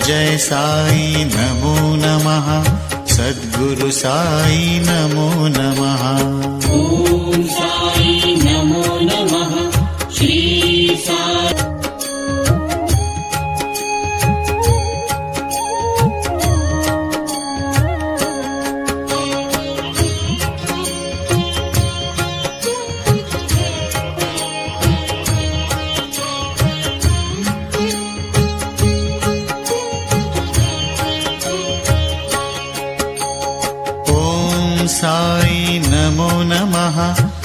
जय साई नमो नमः। सद्गुरु साई नमो नमः। ओम साई नमो नमः। श्री साई साई नमो नमः।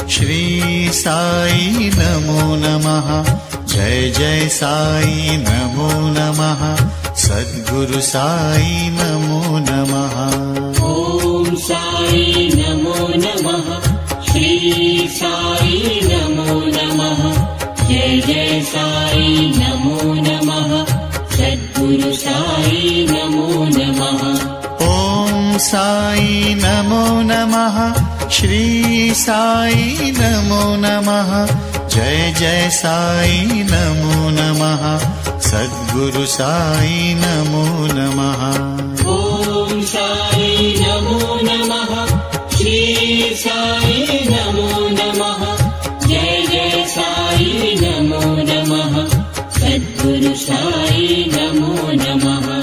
श्री साई नमो नमः। जय जय साई नमो नमः। सद्गुरु साई नमो नमः। ओम साई नमो नमः। श्री साई नमो नमः। जय जय साई नमो नमः। सद्गुरु साई नमो नमः। ओम साई नमो नमः। श्री साई नमो नमः। जय जय साई नमो नमः। सद्गुरु साई नमो नमः। ओम साई नमो नमः। श्री साई नमो नमः। जय जय साई नमो नमः। सद्गुरु साई नमो नमः।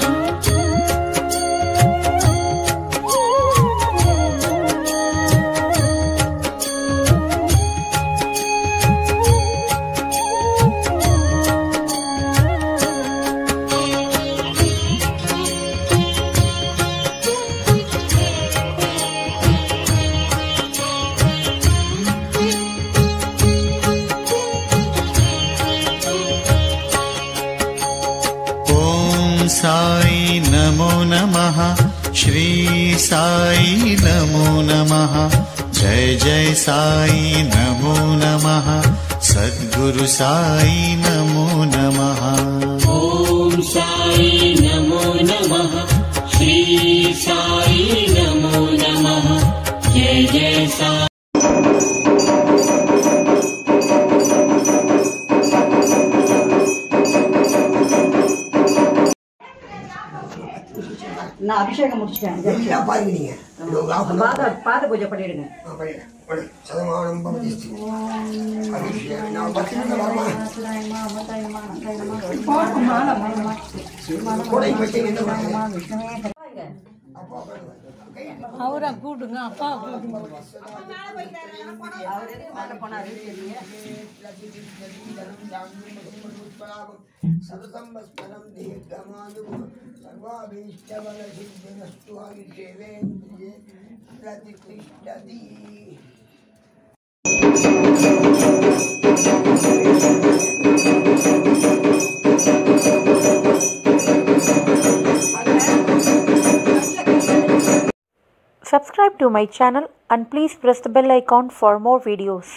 साई नमो नमः। श्री साई नमो नमः। जय जय साई नमो नमः। सद्गुरु साई नमो नमः। ओम साई नमो नमः। श्री साई नमो नमः। जय जय साई நான் அபிஷேகம் முடிச்சிட்டேன். பாத பூஜை பண்ணிடுங்க. அவரை கூட்டுங்க, அப்பா கூட்டுங்க. Subscribe to my channel and please press the bell icon for more videos.